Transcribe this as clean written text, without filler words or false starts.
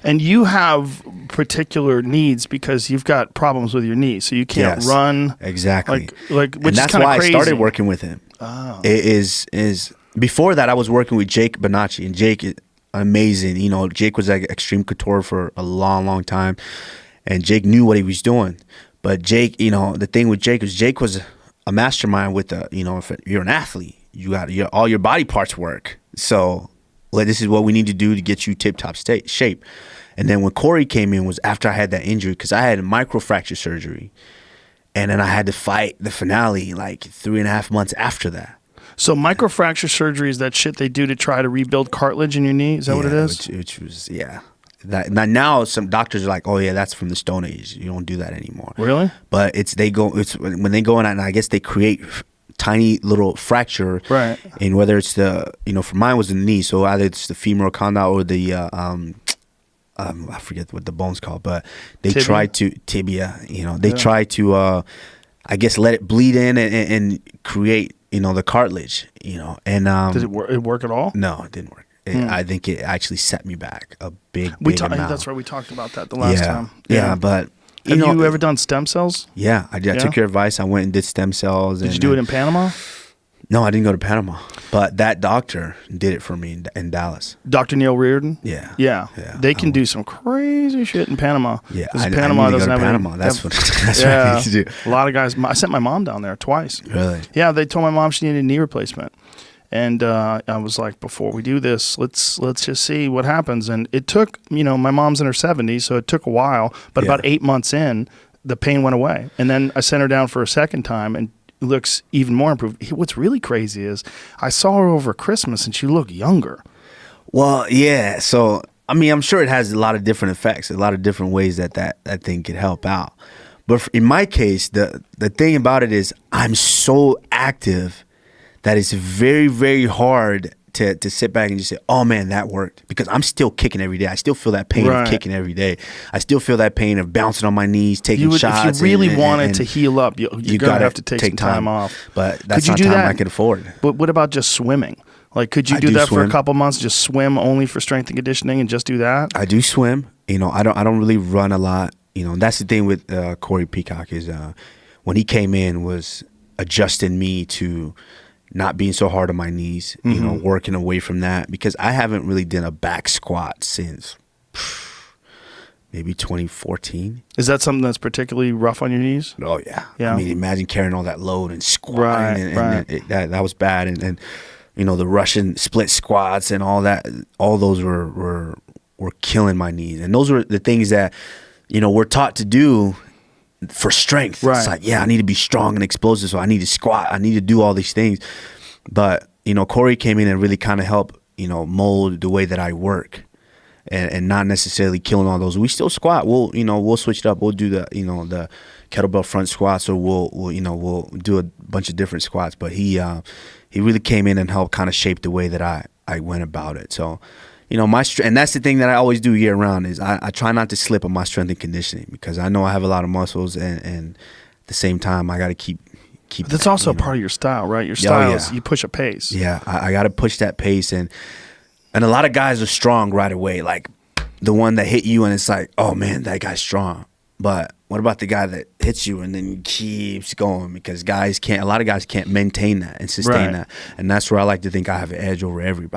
And you have particular needs because you've got problems with your knee, so you can't run. Exactly. Which and that's is why crazy. I started working with him. Oh. It is before that I was working with Jake Bonacci, and Jake is amazing. You know, Jake was like Extreme Couture for a long time, and Jake knew what he was doing. But Jake, you know, the thing with Jake was a mastermind with you know, if you're an athlete, you got all your body parts work. So this is what we need to do to get you tip-top shape. And then when Corey came in was after I had that injury, because I had a microfracture surgery. And then I had to fight the finale like 3.5 months after that. So microfracture surgery is that shit they do to try to rebuild cartilage in your knee? Is that what it is? Which was, yeah. Now some doctors are like, oh yeah, that's from the Stone Age. You don't do that anymore. Really? But it's when they go in and I guess they create tiny little fracture, right? And whether it's the, you know, for mine was the knee, so either it's the femoral condyle or the I forget what the bone's called, but they try to tibia, you know, they try to I guess let it bleed in and create, you know, the cartilage, you know. And did it work at all? No, it didn't work. I think it actually set me back a big amount. That's right, we talked about that the last time. Yeah, but have you ever done stem cells? Yeah, I did. I took your advice. I went and did stem cells. Did you do it in Panama? No, I didn't go to Panama. But that doctor did it for me in Dallas. Dr. Neil Reardon? Yeah. Yeah. They can do some crazy shit in Panama. Yeah, Panama doesn't have Panama. That's what I need to do. A lot of guys. I sent my mom down there twice. Really? Yeah, they told my mom she needed a knee replacement. And I was like, before we do this, let's just see what happens. And it took, you know, my mom's in her 70s, so it took a while. But about 8 months in, the pain went away. And then I sent her down for a second time, and it looks even more improved. What's really crazy is I saw her over Christmas, and she looked younger. Well, yeah. So, I mean, I'm sure it has a lot of different effects, a lot of different ways that thing could help out. But in my case, the thing about it is I'm so active that it's very, very hard to sit back and just say, oh man, that worked. Because I'm still kicking every day. I still feel that pain of kicking every day. I still feel that pain of bouncing on my knees, taking shots. If you really wanted to heal up, you're going to have to take some time off. But that's not time I can afford. But what about just swimming? Like, could you do that for a couple months, just swim only for strength and conditioning and just do that? I do swim. You know, I don't really run a lot. You know, that's the thing with Corey Peacock is when he came in was adjusting me to not being so hard on my knees, you know, working away from that, because I haven't really done a back squat since maybe 2014. Is that something that's particularly rough on your knees? Oh yeah. I mean, imagine carrying all that load and squatting, that was bad. And you know, the Russian split squats and all that, all those were killing my knees. And those were the things that, you know, we're taught to do for strength. It's like, yeah, I need to be strong and explosive, so I need to squat, I need to do all these things. But, you know, Corey came in and really kind of helped, you know, mold the way that I work and not necessarily killing all those. We still squat. We'll switch it up. We'll do the, you know, the kettlebell front squats, or we'll do a bunch of different squats. But he really came in and helped kind of shape the way that I went about it. So, you know, and that's the thing that I always do year round is I try not to slip on my strength and conditioning, because I know I have a lot of muscles, and at the same time I got to keep. But that's also part of your style, right? Your style is you push a pace. Yeah, I got to push that pace, and a lot of guys are strong right away, like the one that hit you and it's like, oh man, that guy's strong. But what about the guy that hits you and then keeps going? Because a lot of guys can't maintain that and sustain that, and that's where I like to think I have an edge over everybody.